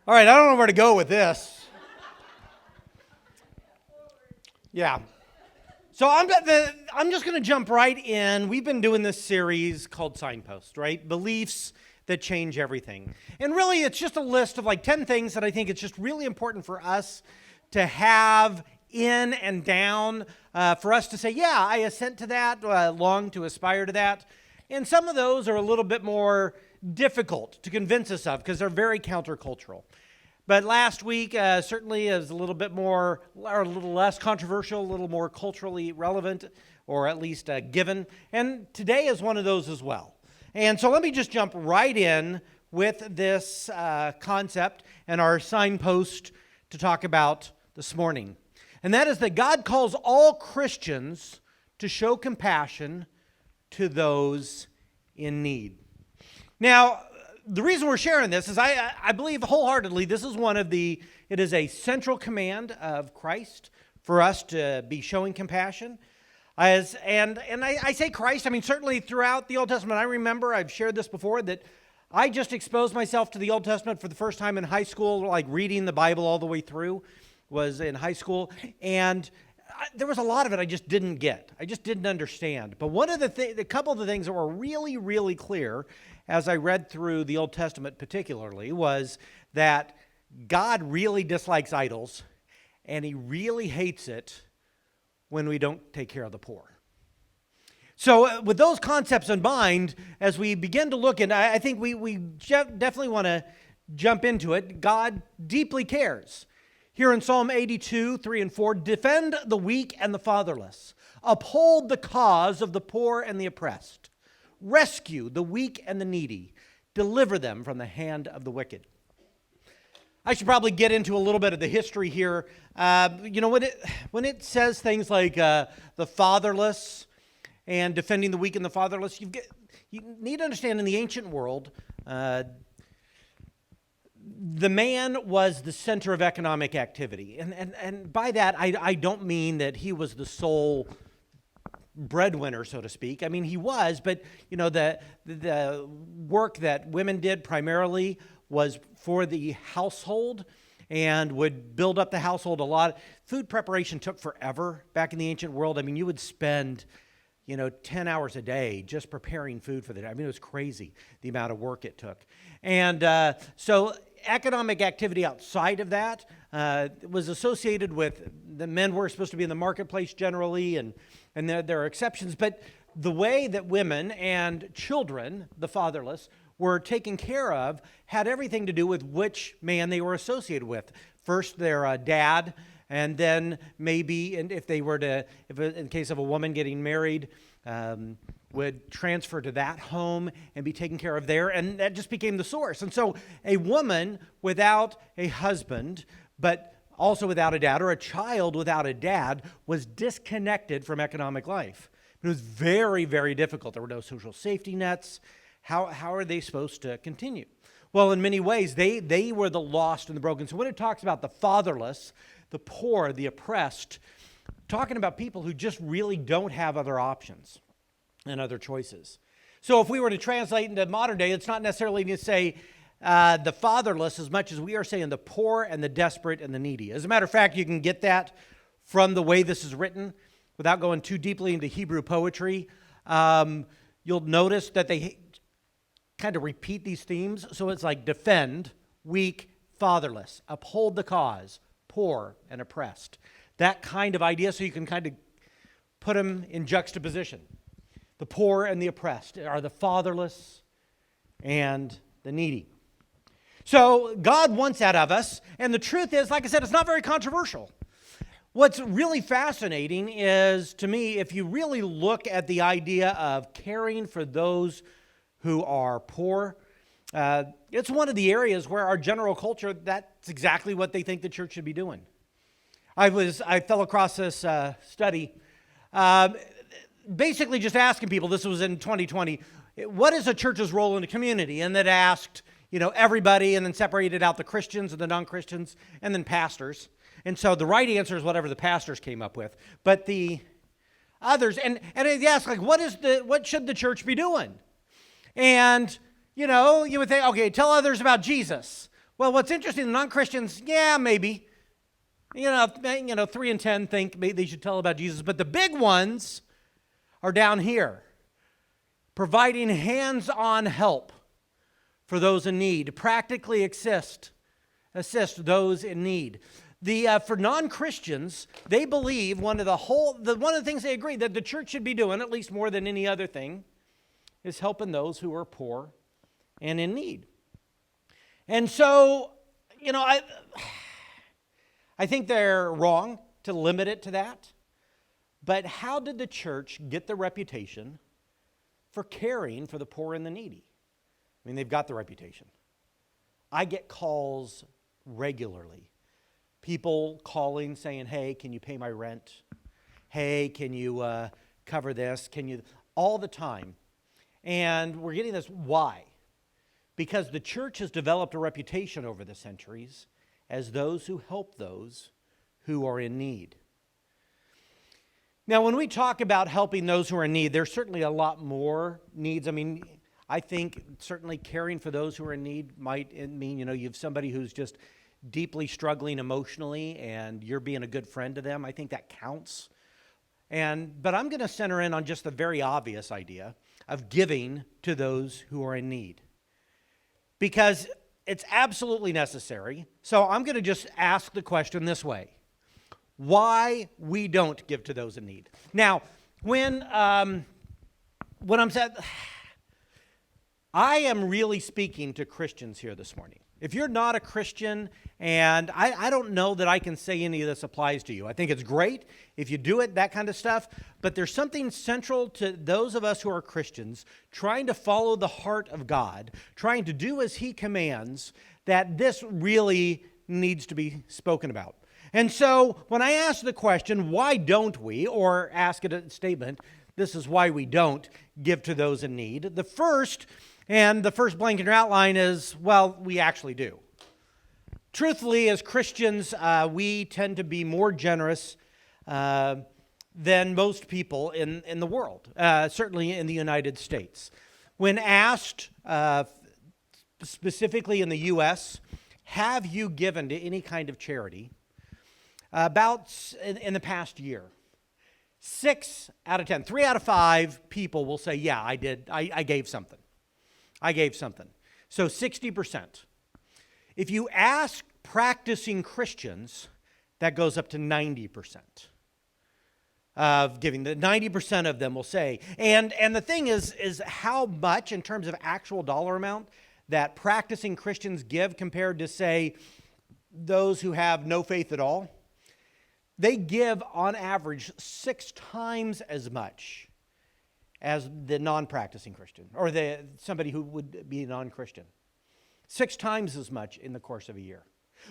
All right, I don't know where to go with this. Yeah. So I'm just going to jump right in. We've been doing this series called Signpost, right? Beliefs that change everything. And really, it's just a list of like 10 things that I think it's just really important for us to have in and down, for us to say, yeah, I assent to that, long to aspire to that. And some of those are a little bit more difficult to convince us of because they're very countercultural. But last week certainly is a little bit more, or a little less controversial, a little more culturally relevant, or at least given. And today is one of those as well. And so let me just jump right in with this concept and our signpost to talk about this morning. And that is that God calls all Christians to show compassion to those in need. Now, the reason we're sharing this is I believe wholeheartedly this is it is a central command of Christ for us to be showing compassion. I say Christ, I mean certainly throughout the Old Testament. I remember, I've shared this before, that I just exposed myself to the Old Testament for the first time in high school, like reading the Bible all the way through, was in high school, and there was a lot of it I just didn't get. I just didn't understand. But one of the couple of the things that were really, really clear as I read through the Old Testament particularly was that God really dislikes idols, and he really hates it when we don't take care of the poor. So with those concepts in mind, as we begin to look, and I think we definitely want to jump into it, God deeply cares. Here in Psalm 82, 3 and 4, defend the weak and the fatherless. Uphold the cause of the poor and the oppressed. Rescue the weak and the needy. Deliver them from the hand of the wicked. I should probably get into a little bit of the history here. When it says things like the fatherless and defending the weak and the fatherless, you need to understand in the ancient world, the man was the center of economic activity. And by that, I don't mean that he was the sole breadwinner, so to speak. I mean, he was, but the work that women did primarily was for the household and would build up the household a lot. Food preparation took forever back in the ancient world. I mean, you would spend 10 hours a day just preparing food for the day. I mean, it was crazy, the amount of work it took. And so economic activity outside of that was associated with the men were supposed to be in the marketplace generally, and there are exceptions. But the way that women and children, the fatherless, were taken care of had everything to do with which man they were associated with. First, their dad, and then maybe, and if in case of a woman getting married, would transfer to that home and be taken care of there, and that just became the source. And so a woman without a husband, but also without a dad, or a child without a dad, was disconnected from economic life. It was very, very difficult. There were no social safety nets. How are they supposed to continue? Well, in many ways, they were the lost and the broken. So when it talks about the fatherless, the poor, the oppressed, talking about people who just really don't have other options and other choices. So if we were to translate into modern day, it's not necessarily to say the fatherless as much as we are saying the poor and the desperate and the needy. As a matter of fact, you can get that from the way this is written without going too deeply into Hebrew poetry. You'll notice that they kind of repeat these themes. So it's like defend, weak, fatherless, uphold the cause, poor and oppressed. That kind of idea, so you can kind of put them in juxtaposition. The poor and the oppressed are the fatherless and the needy. So God wants that of us, and the truth is, like I said, it's not very controversial. What's really fascinating is, to me, if you really look at the idea of caring for those who are poor, it's one of the areas where our general culture, that's exactly what they think the church should be doing. I fell across this study, basically just asking people, this was in 2020, what is a church's role in the community? And that asked, everybody, and then separated out the Christians and the non-Christians, and then pastors. And so the right answer is whatever the pastors came up with. But the others, and they asked, like, what should the church be doing? And, you would think, okay, tell others about Jesus. Well, what's interesting, the non-Christians, yeah, maybe. 3 in 10 think maybe they should tell about Jesus, but the big ones are down here, providing hands-on help for those in need, practically assist those in need. For non-Christians, they believe one of the things they agree that the church should be doing, at least more than any other thing, is helping those who are poor and in need. And so, I think they're wrong to limit it to that. But how did the church get the reputation for caring for the poor and the needy? I mean, they've got the reputation. I get calls regularly. People calling saying, hey, can you pay my rent? Hey, can you cover this? All the time. And we're getting this. Why? Because the church has developed a reputation over the centuries as those who help those who are in need. Now, when we talk about helping those who are in need, there's certainly a lot more needs. I mean, I think certainly caring for those who are in need might mean, you have somebody who's just deeply struggling emotionally and you're being a good friend to them. I think that counts. But I'm going to center in on just the very obvious idea of giving to those who are in need, because it's absolutely necessary. So I'm going to just ask the question this way: why we don't give to those in need? Now, when I'm saying, I am really speaking to Christians here this morning. If you're not a Christian, and I don't know that I can say any of this applies to you. I think it's great if you do it, that kind of stuff. But there's something central to those of us who are Christians, trying to follow the heart of God, trying to do as He commands, that this really needs to be spoken about. And so when I ask the question, why don't we, or ask it a statement, this is why we don't give to those in need, the first blank in your outline is, well, we actually do. Truthfully, as Christians, we tend to be more generous than most people in the world, certainly in the United States. When asked, specifically in the U.S., have you given to any kind of charity, in the past year, 6 out of 10, 3 out of 5 people will say, yeah, I did, I gave something. I gave something. So 60%. If you ask practicing Christians, that goes up to 90% of giving. The 90% of them will say. And the thing is how much in terms of actual dollar amount that practicing Christians give compared to, say, those who have no faith at all. They give on average 6 times as much as the non-practicing Christian, or somebody who would be a non-Christian. 6 times as much in the course of a year.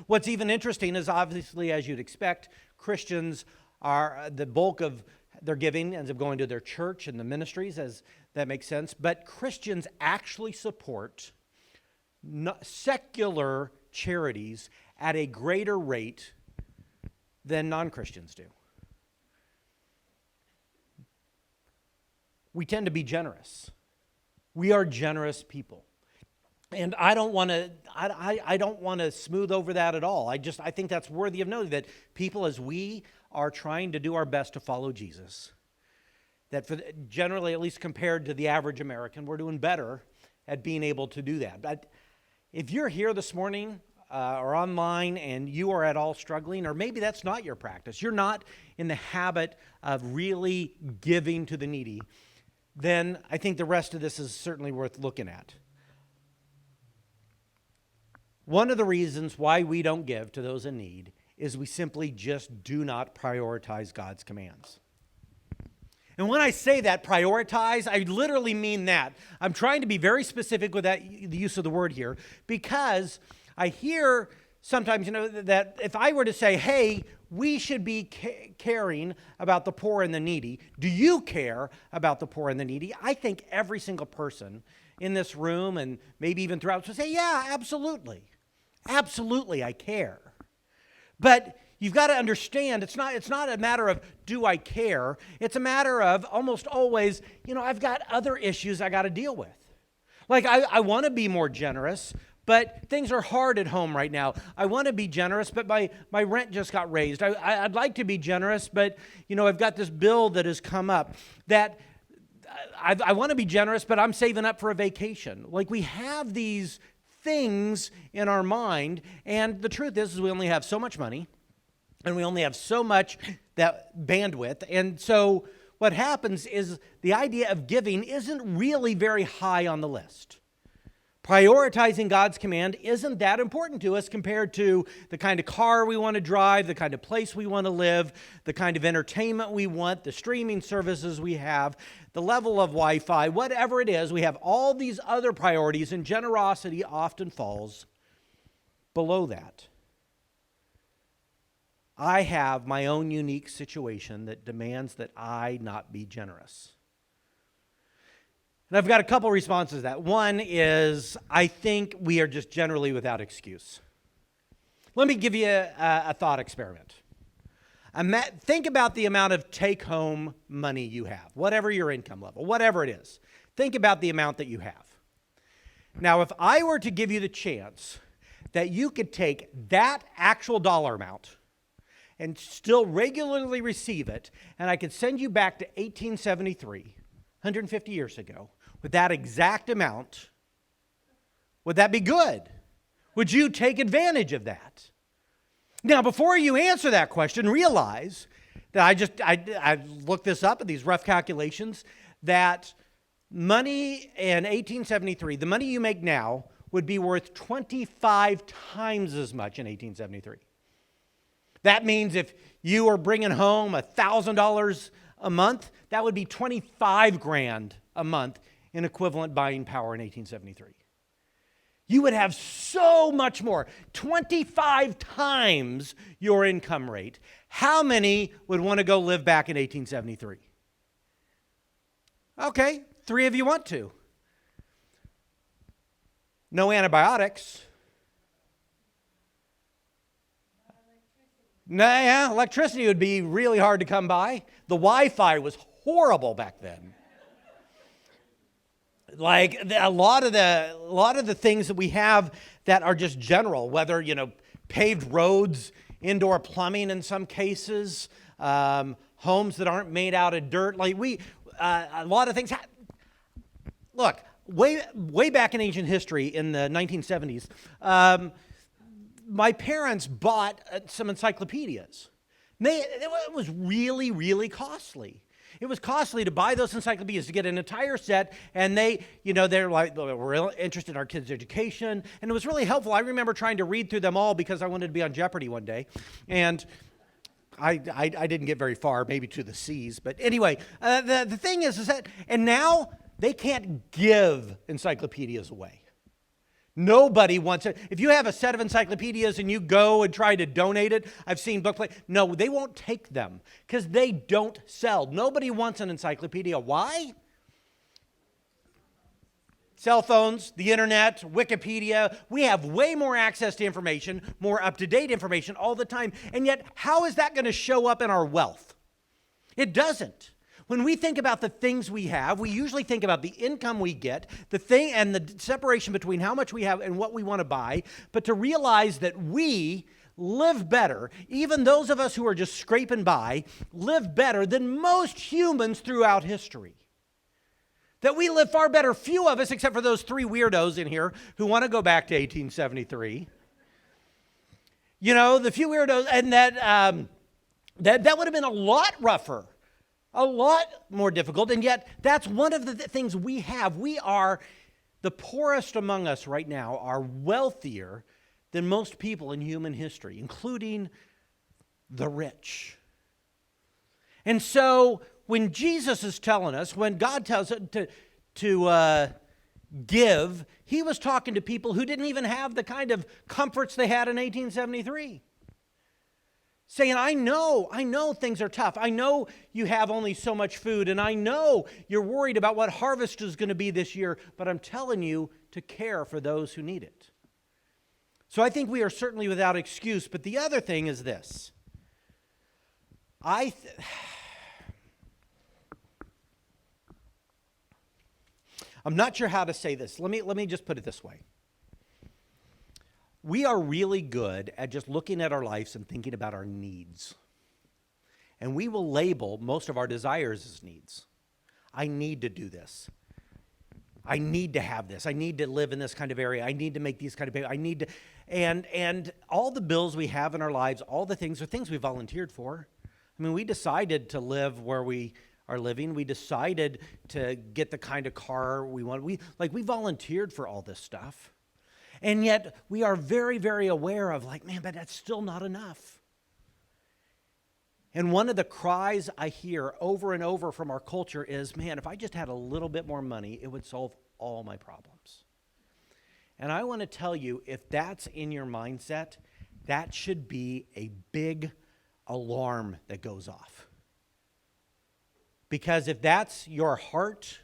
What's even interesting is, obviously, as you'd expect, Christians are, the bulk of their giving ends up going to their church and the ministries, as that makes sense. But Christians actually support secular charities at a greater rate than non-Christians do. We tend to be generous. We are generous people. And I don't want to smooth over that at all. I think that's worthy of noting, that people, as we are trying to do our best to follow Jesus, that generally, at least compared to the average American, we're doing better at being able to do that. But if you're here this morning or online and you are at all struggling, or maybe that's not your practice, you're not in the habit of really giving to the needy, then I think the rest of this is certainly worth looking at. One of the reasons why we don't give to those in need is we simply just do not prioritize God's commands. And when I say that, prioritize, I literally mean that. I'm trying to be very specific with the use of the word here, because I hear sometimes, that if I were to say, hey, we should be caring about the poor and the needy. Do you care about the poor and the needy? I think every single person in this room, and maybe even throughout, would say, yeah, absolutely. Absolutely, I care. But you've got to understand, it's not a matter of do I care. It's a matter of almost always, I've got other issues I got to deal with. Like I want to be more generous, but things are hard at home right now. I want to be generous, but my rent just got raised. I'd like to be generous, but I've got this bill that has come up that I want to be generous, but I'm saving up for a vacation. Like, we have these things in our mind, and the truth is we only have so much money, and we only have so much that bandwidth, and so what happens is the idea of giving isn't really very high on the list. Prioritizing God's command isn't that important to us compared to the kind of car we want to drive, the kind of place we want to live, the kind of entertainment we want, the streaming services we have, the level of Wi-Fi, whatever it is. We have all these other priorities, and generosity often falls below that. I have my own unique situation that demands that I not be generous. And I've got a couple responses to that. One is, I think we are just generally without excuse. Let me give you a thought experiment. Think about the amount of take-home money you have, whatever your income level, whatever it is. Think about the amount that you have. Now, if I were to give you the chance that you could take that actual dollar amount and still regularly receive it, and I could send you back to 1873, 150 years ago, with that exact amount, would that be good? Would you take advantage of that? Now, before you answer that question, realize that I looked this up at these rough calculations, that money in 1873, the money you make now, would be worth 25 times as much in 1873. That means if you are bringing home $1,000 a month, that would be 25 grand a month in equivalent buying power in 1873. You would have so much more, 25 times your income rate. How many would want to go live back in 1873? Okay, 3 of you want to. No antibiotics. Nah, yeah, electricity would be really hard to come by. The Wi-Fi was horrible back then. Like, a lot of the things that we have that are just general, whether paved roads, indoor plumbing in some cases, homes that aren't made out of dirt. Like, a lot of things. Look, way back in ancient history in the 1970s. My parents bought some encyclopedias. It was really, really costly. It was costly to buy those encyclopedias, to get an entire set, and they're like, we're interested in our kids' education, and it was really helpful. I remember trying to read through them all because I wanted to be on Jeopardy one day, and I didn't get very far, maybe to the C's, but anyway, the thing is that, and now they can't give encyclopedias away. Nobody wants it. If you have a set of encyclopedias and you go and try to donate it, I've seen booklet. No, they won't take them because they don't sell. Nobody wants an encyclopedia. Why? Cell phones, the internet, Wikipedia. We have way more access to information, more up-to-date information all the time. And yet, how is that going to show up in our wealth? It doesn't. When we think about the things we have, we usually think about the income we get, the thing and the separation between how much we have and what we want to buy, but to realize that we live better, even those of us who are just scraping by, live better than most humans throughout history. That we live far better, few of us, except for those 3 weirdos in here who want to go back to 1873. The few weirdos, and that would have been a lot rougher. A lot more difficult, and yet that's one of the things we have. We are, the poorest among us right now are wealthier than most people in human history, including the rich. And so when Jesus is telling us, when God tells us to give, he was talking to people who didn't even have the kind of comforts they had in 1873. Saying, I know things are tough. I know you have only so much food, and I know you're worried about what harvest is going to be this year, but I'm telling you to care for those who need it. So I think we are certainly without excuse, but the other thing is this. I'm not sure how to say this. Let me just put it this way. we are really good at just looking at our lives and thinking about our needs. And we will label most of our desires as needs. I need to do this. I need to have this. I need to live in this kind of area. I need to make these kind of payments. I need to, and all the bills we have in our lives, all the things are things we volunteered for. I mean, we decided to live where we are living. We decided to get the kind of car we want. We volunteered for all this stuff. And yet we are very, very aware of like, man, but that's still not enough. And one of the cries I hear over and over from our culture is, man, if I just had a little bit more money, it would solve all my problems. And I want to tell you, if that's in your mindset, that should be a big alarm that goes off. Because if that's your heart,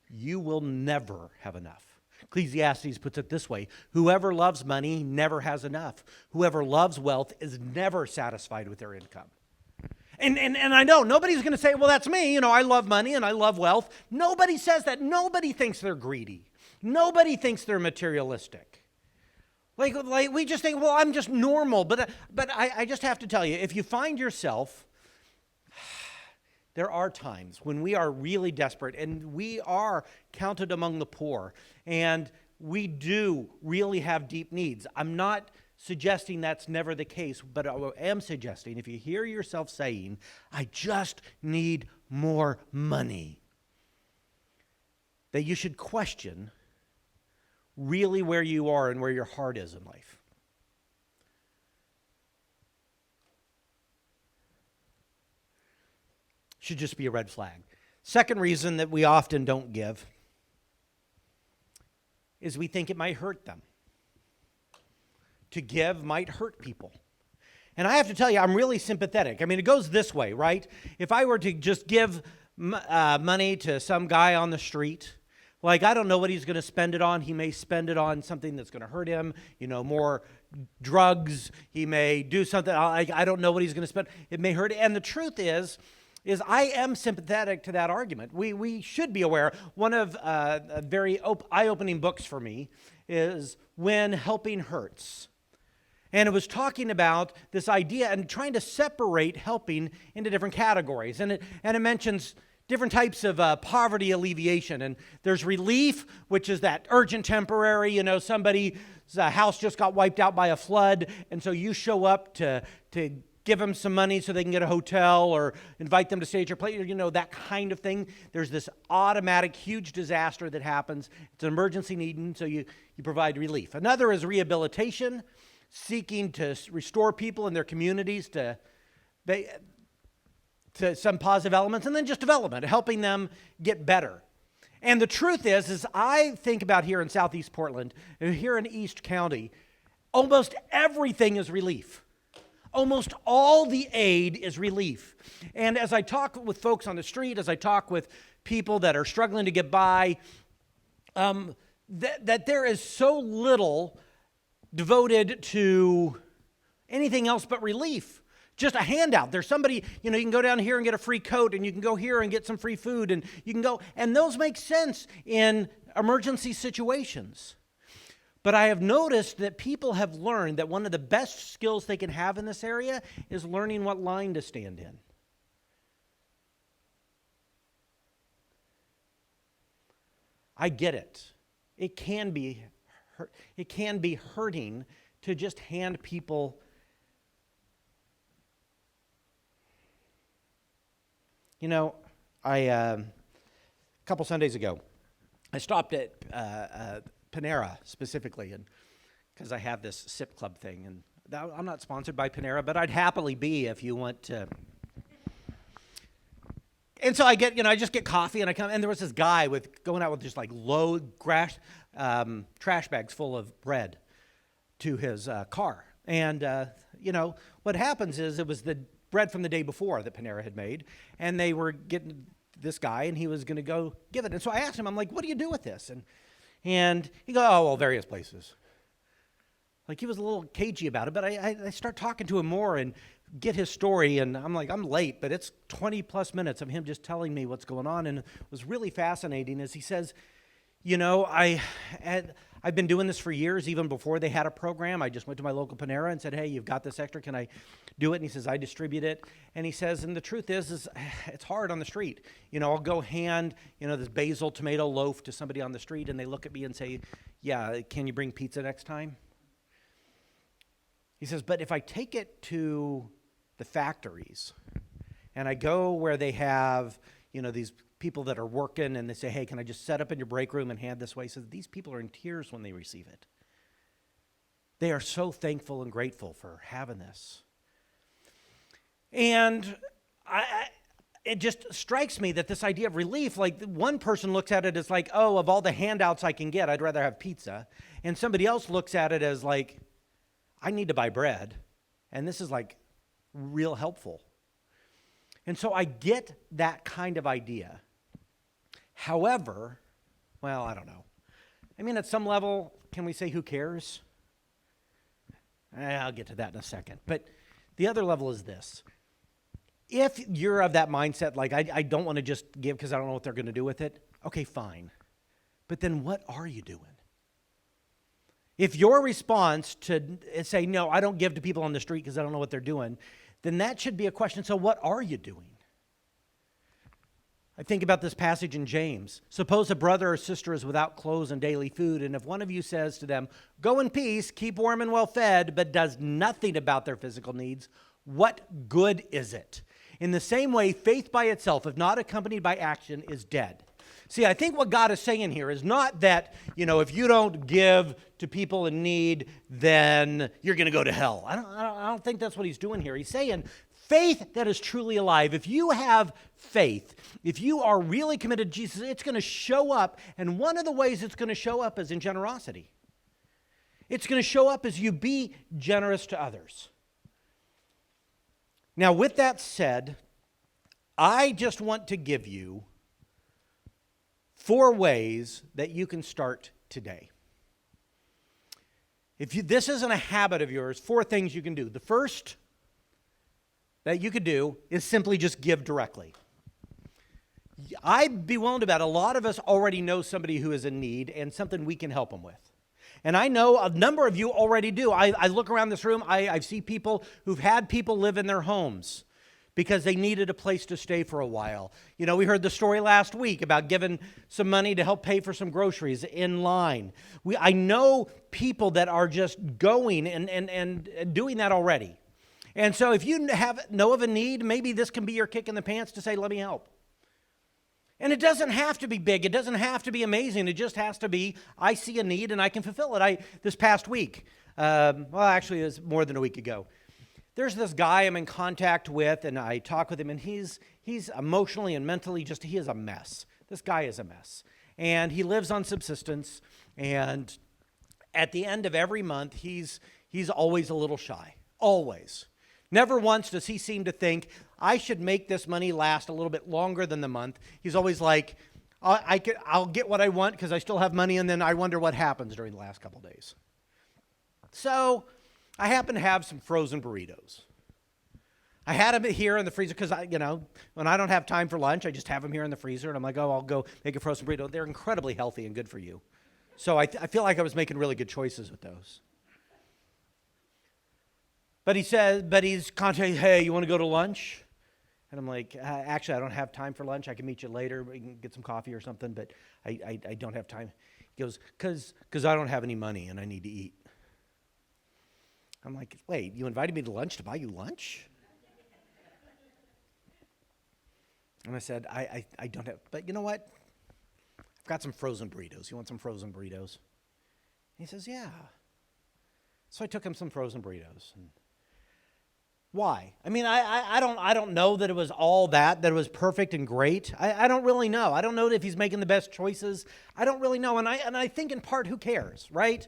you will never have enough. Ecclesiastes puts it this way: whoever loves money never has enough. Whoever loves wealth is never satisfied with their income. And I know nobody's going to say, well, that's me. I love money and I love wealth. Nobody says that. Nobody thinks they're greedy. Nobody thinks they're materialistic. Like we just think, well, I'm just normal. But I just have to tell you, if you find yourself, there are times when we are really desperate and we are counted among the poor and we do really have deep needs. I'm not suggesting that's never the case, but I am suggesting if you hear yourself saying, I just need more money, that you should question really where you are and where your heart is in life. Should just be a red flag. Second reason that we often don't give is we think it might hurt them. To give might hurt people. And I have to tell you, I'm really sympathetic. I mean, it goes this way, right? If I were to just give money to some guy on the street, like I don't know what he's going to spend it on. He may spend it on something that's going to hurt him, more drugs. He may do something. I don't know what he's going to spend. It may hurt. And the truth is I am sympathetic to that argument. We should be aware. One of very eye-opening books for me is When Helping Hurts. And it was talking about this idea and trying to separate helping into different categories. And it mentions different types of poverty alleviation. And there's relief, which is that urgent temporary, somebody's house just got wiped out by a flood. And so you show up to give them some money so they can get a hotel or invite them to stay at your place, that kind of thing. There's this automatic huge disaster that happens. It's an emergency need, and so you provide relief. Another is rehabilitation, seeking to restore people in their communities to some positive elements, and then just development, helping them get better. And the truth is I think about here in Southeast Portland, here in East County, almost everything is relief. Almost all the aid is relief. And as I talk with folks on the street, as I talk with people that are struggling to get by, that there is so little devoted to anything else but relief. Just a handout. There's somebody, you can go down here and get a free coat, and you can go here and get some free food, and you can go, and those make sense in emergency situations. But I have noticed that people have learned that one of the best skills they can have in this area is learning what line to stand in. I get it. It can be hurting to just hand people. A couple Sundays ago, I stopped at Panera specifically, and because I have this SIP Club thing, and I'm not sponsored by Panera, but I'd happily be if you want to. And so I get, I just get coffee, and I come, and there was this guy going out with just like load trash bags full of bread to his car, and what happens is it was the bread from the day before that Panera had made, and they were getting this guy, and he was going to go give it, and so I asked him, I'm like, what do you do with this? And he goes, oh, well, various places. Like he was a little cagey about it, but I start talking to him more and get his story, and I'm like, I'm late, but it's 20 plus minutes of him just telling me what's going on, and it was really fascinating as he says, I I've been doing this for years, even before they had a program. I just went to my local Panera and said, hey, you've got this extra, can I do it? And he says, I distribute it. And he says, and the truth is it's hard on the street. I'll go hand, this basil tomato loaf to somebody on the street, and they look at me and say, yeah, can you bring pizza next time? He says, but if I take it to the factories, and I go where they have, these people that are working, and they say, hey, can I just set up in your break room and hand this way? He says, these people are in tears when they receive it. They are so thankful and grateful for having this. And it just strikes me that this idea of relief, like one person looks at it as like, oh, of all the handouts I can get, I'd rather have pizza. And somebody else looks at it as like, I need to buy bread. And this is like real helpful. And so I get that kind of idea. However, well, I don't know. I mean, at some level, can we say who cares? I'll get to that in a second. But the other level is this. If you're of that mindset, like I don't want to just give because I don't know what they're going to do with it, okay, fine. But then what are you doing? If your response to say, no, I don't give to people on the street because I don't know what they're doing, then that should be a question. So what are you doing? I think about this passage in James. Suppose a brother or sister is without clothes and daily food, and if one of you says to them, go in peace, keep warm and well fed, but does nothing about their physical needs, what good is it? In the same way, faith by itself, if not accompanied by action, is dead. See, I think what God is saying here is not that, if you don't give to people in need, then you're going to go to hell. I don't think that's what he's doing here. He's saying faith that is truly alive. If you have faith, if you are really committed to Jesus, it's going to show up. And one of the ways it's going to show up is in generosity. It's going to show up as you be generous to others. Now, with that said, I just want to give you 4 ways that you can start today. This isn't a habit of yours, 4 things you can do. The first that you could do is simply just give directly. I'd be willing to bet a lot of us already know somebody who is in need and something we can help them with. And I know a number of you already do. I look around this room, I see people who've had people live in their homes because they needed a place to stay for a while. We heard the story last week about giving some money to help pay for some groceries in line. I know people that are just going and doing that already. And so if you know of a need, maybe this can be your kick in the pants to say, let me help. And it doesn't have to be big. It doesn't have to be amazing. It just has to be, I see a need and I can fulfill it. This past week, actually it was more than a week ago, there's this guy I'm in contact with, and I talk with him, and he's emotionally and mentally he is a mess. This guy is a mess. And he lives on subsistence, and at the end of every month, he's always a little shy. Always. Never once does he seem to think, I should make this money last a little bit longer than the month. He's always like, I'll get what I want because I still have money, and then I wonder what happens during the last couple days. So I happen to have some frozen burritos. I had them here in the freezer because, when I don't have time for lunch, I just have them here in the freezer, and I'm like, I'll go make a frozen burrito. They're incredibly healthy and good for you. So I feel like I was making really good choices with those. But he's contacting, hey, you want to go to lunch? And I'm like, actually, I don't have time for lunch. I can meet you later. We can get some coffee or something, but I don't have time. He goes, because I don't have any money and I need to eat. I'm like, wait, you invited me to lunch to buy you lunch? And I said, I don't have, but you know what? I've got some frozen burritos. You want some frozen burritos? And he says, yeah. So I took him some frozen burritos. And why? I mean, I don't know that it was all that it was perfect and great. I don't really know. I don't know if he's making the best choices. I don't really know. And I think in part, who cares, right?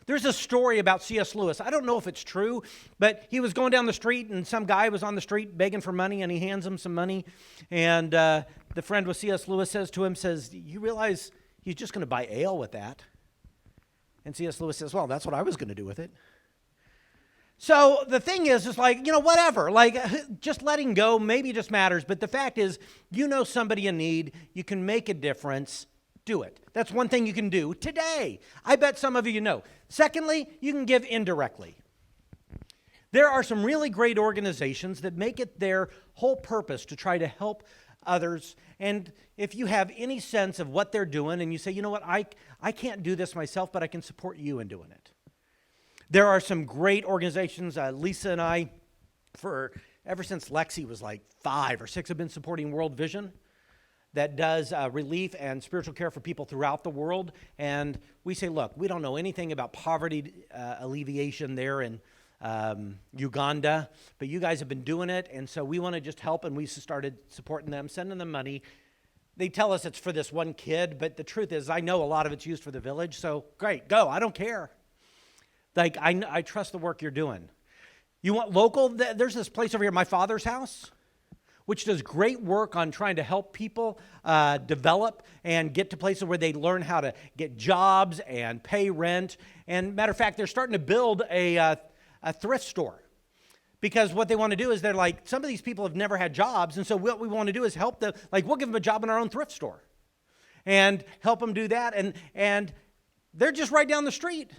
There's a story about C.S. Lewis. I don't know if it's true, but he was going down the street and some guy was on the street begging for money and he hands him some money. And the friend with C.S. Lewis says to him, you realize he's just going to buy ale with that? And C.S. Lewis says, well, that's what I was going to do with it. So the thing is like, whatever, like just letting go maybe just matters. But the fact is, somebody in need, you can make a difference. Do it. That's one thing you can do today. I bet some of you know. Secondly, you can give indirectly. There are some really great organizations that make it their whole purpose to try to help others. And if you have any sense of what they're doing and you say, you know what, I can't do this myself, but I can support you in doing it. There are some great organizations. Lisa and I, ever since Lexi was like 5 or 6, have been supporting World Vision that does relief and spiritual care for people throughout the world. And we say, look, we don't know anything about poverty alleviation there in Uganda, but you guys have been doing it, and so we want to just help, and we started supporting them, sending them money. They tell us it's for this one kid, but the truth is I know a lot of it's used for the village, so great, go, I don't care. Like, I trust the work you're doing. You want local? There's this place over here, My Father's House, which does great work on trying to help people develop and get to places where they learn how to get jobs and pay rent. And matter of fact, they're starting to build a thrift store, because what they want to do is they're like, some of these people have never had jobs, and so what we want to do is help them. Like, we'll give them a job in our own thrift store and help them do that, and they're just right down the street.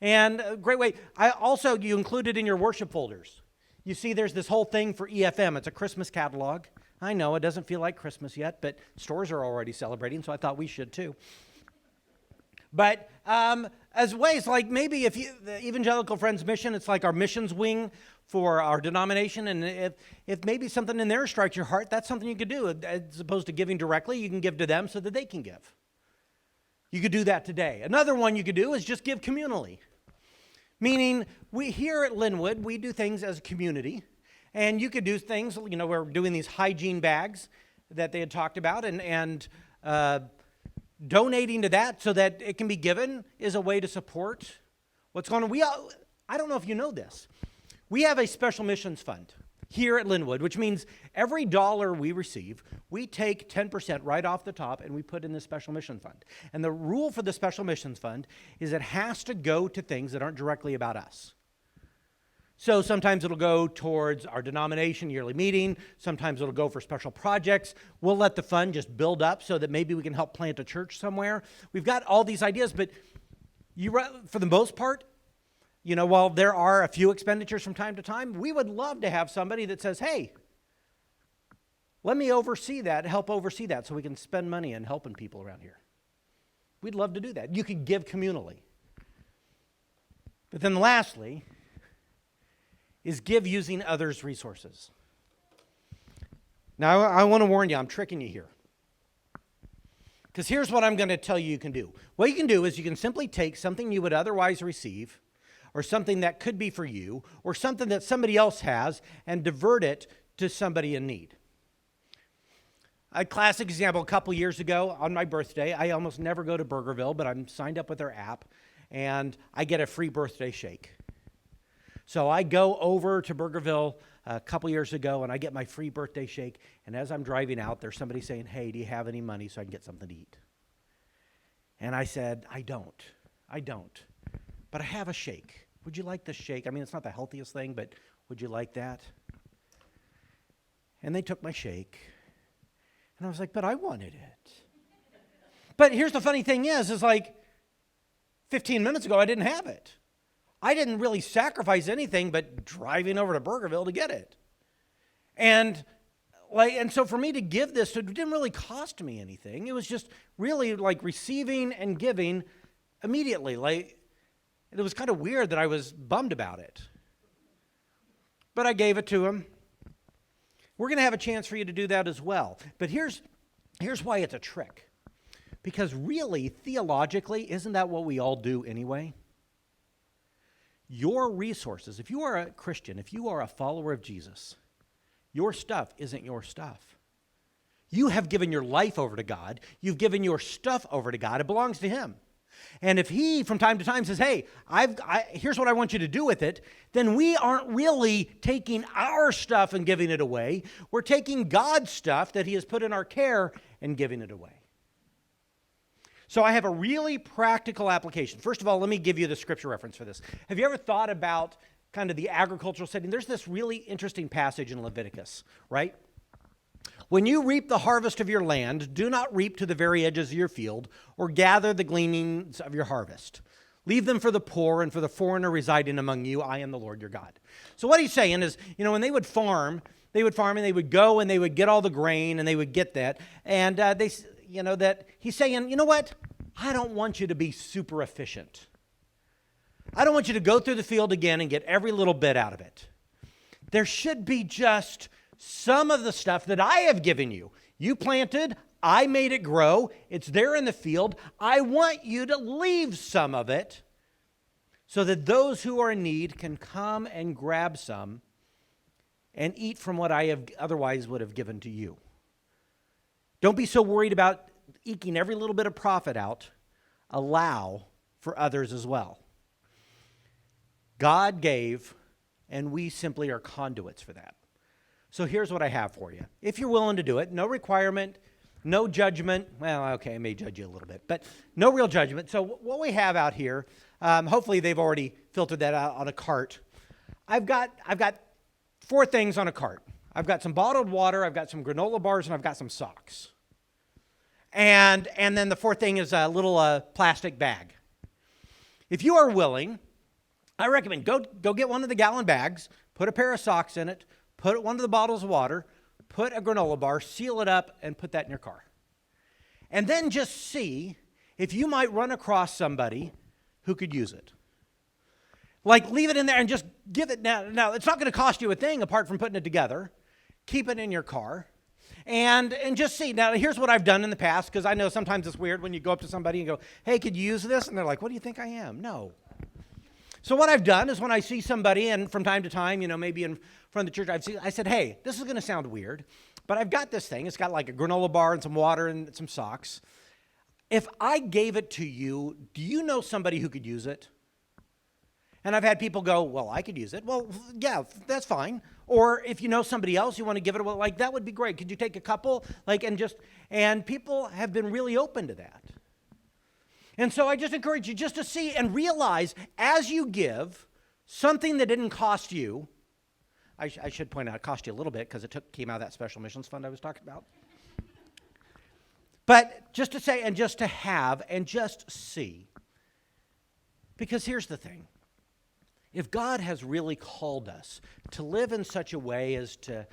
And a great way. You include it in your worship folders. You see there's this whole thing for EFM. It's a Christmas catalog. I know it doesn't feel like Christmas yet, but stores are already celebrating, so I thought we should too. But as ways, like maybe the Evangelical Friends Mission, it's like our missions wing for our denomination, and if maybe something in there strikes your heart, that's something you could do. As opposed to giving directly, you can give to them so that they can give. You could do that today. Another one you could do is just give communally. Meaning, we here at Linwood, we do things as a community, and you could do things, we're doing these hygiene bags that they had talked about, and donating to that so that it can be given is a way to support what's going on. I don't know if you know this. We have a special missions fund here at Linwood, which means every dollar we receive, we take 10% right off the top and we put in the special mission fund. And the rule for the special missions fund is it has to go to things that aren't directly about us. So sometimes it'll go towards our denomination yearly meeting. Sometimes it'll go for special projects. We'll let the fund just build up so that maybe we can help plant a church somewhere. We've got all these ideas, but for the most part, while there are a few expenditures from time to time, we would love to have somebody that says, hey, let me oversee that, help oversee that so we can spend money and helping people around here. We'd love to do that. You could give communally. But then lastly, is give using others' resources. Now, I want to warn you, I'm tricking you here. Because here's what I'm going to tell you can do. What you can do is you can simply take something you would otherwise receive, or something that could be for you, or something that somebody else has, and divert it to somebody in need. A classic example, a couple years ago on my birthday, I almost never go to Burgerville, but I'm signed up with their app, and I get a free birthday shake. So I go over to Burgerville a couple years ago, and I get my free birthday shake, and as I'm driving out, there's somebody saying, hey, do you have any money so I can get something to eat? And I said, I don't, but I have a shake. Would you like the shake? I mean, it's not the healthiest thing, but would you like that? And they took my shake, and I was like, but I wanted it. But here's the funny thing is like 15 minutes ago, I didn't have it. I didn't really sacrifice anything but driving over to Burgerville to get it. And so for me to give this, it didn't really cost me anything. It was just really like receiving and giving immediately. It was kind of weird that I was bummed about it. But I gave it to him. We're going to have a chance for you to do that as well. But here's why it's a trick. Because really, theologically, isn't that what we all do anyway? Your resources, if you are a Christian, if you are a follower of Jesus, your stuff isn't your stuff. You have given your life over to God. You've given your stuff over to God. It belongs to Him. And if He, from time to time, says, hey, here's what I want you to do with it, then we aren't really taking our stuff and giving it away. We're taking God's stuff that He has put in our care and giving it away. So I have a really practical application. First of all, let me give you the scripture reference for this. Have you ever thought about kind of the agricultural setting? There's this really interesting passage in Leviticus, right? When you reap the harvest of your land, do not reap to the very edges of your field or gather the gleanings of your harvest. Leave them for the poor and for the foreigner residing among you. I am the Lord your God. So what he's saying is, when they would farm and they would go and they would get all the grain and they would get that. And that he's saying, you know what? I don't want you to be super efficient. I don't want you to go through the field again and get every little bit out of it. There should be just some of the stuff that I have given you. You planted, I made it grow. It's there in the field. I want you to leave some of it so that those who are in need can come and grab some and eat from what I have otherwise would have given to you. Don't be so worried about eking every little bit of profit out. Allow for others as well. God gave, and we simply are conduits for that. So here's what I have for you. If you're willing to do it, no requirement, no judgment. Well, okay, I may judge you a little bit, but no real judgment. So what we have out here, hopefully they've already filtered that out on a cart. I've got 4 things on a cart. I've got some bottled water, I've got some granola bars, and I've got some socks. And then the 4th thing is a little plastic bag. If you are willing, I recommend go get one of the gallon bags, put a pair of socks in it, put one of the bottles of water, put a granola bar, seal it up, and put that in your car. And then just see if you might run across somebody who could use it. Like, leave it in there and just give it now. Now, it's not going to cost you a thing apart from putting it together. Keep it in your car. And just see. Now, here's what I've done in the past, because I know sometimes it's weird when you go up to somebody and go, hey, could you use this? And they're like, what do you think I am? No. So what I've done is when I see somebody, and from time to time, maybe in front of the church, I said, hey, this is going to sound weird, but I've got this thing. It's got like a granola bar and some water and some socks. If I gave it to you, do you know somebody who could use it? And I've had people go, well, I could use it. Well, yeah, that's fine. Or if you know somebody else, you want to give it away, like, that would be great. Could you take a couple? And people have been really open to that. And so I just encourage you just to see and realize as you give something that didn't cost you, I should point out it cost you a little bit because it came out of that special missions fund I was talking about. But just to say and just to have and just see. Because here's the thing. If God has really called us to live in such a way as to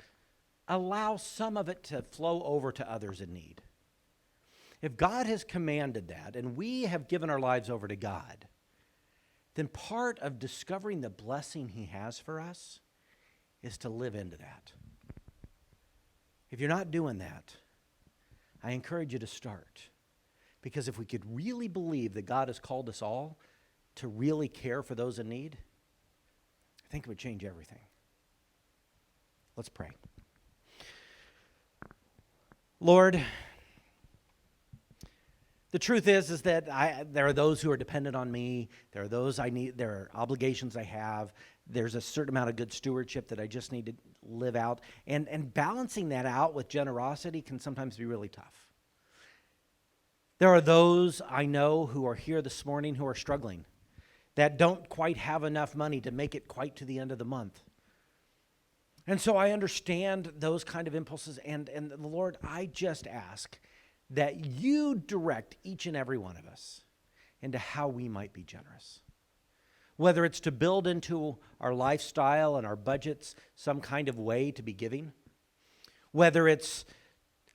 allow some of it to flow over to others in need, if God has commanded that and we have given our lives over to God, then part of discovering the blessing He has for us is to live into that. If you're not doing that, I encourage you to start. Because if we could really believe that God has called us all to really care for those in need, I think it would change everything. Let's pray. Lord, the truth is that there are those who are dependent on me. There are those I need. There are obligations I have. There's a certain amount of good stewardship that I just need to live out. And balancing that out with generosity can sometimes be really tough. There are those I know who are here this morning who are struggling, that don't quite have enough money to make it quite to the end of the month. And so I understand those kind of impulses. And Lord, I just ask that you direct each and every one of us into how we might be generous. Whether it's to build into our lifestyle and our budgets some kind of way to be giving, whether it's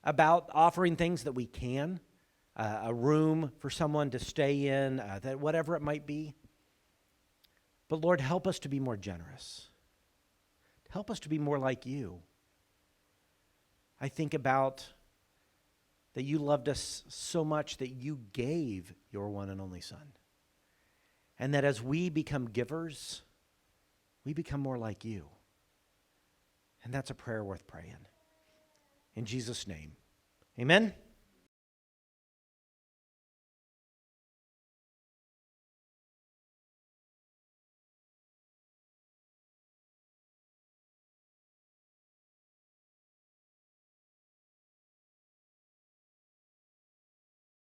about offering things that we can, a room for someone to stay in, that whatever it might be. But Lord, help us to be more generous. Help us to be more like you. I think about that you loved us so much that you gave your one and only Son. And that as we become givers, we become more like you. And that's a prayer worth praying. In Jesus' name, amen.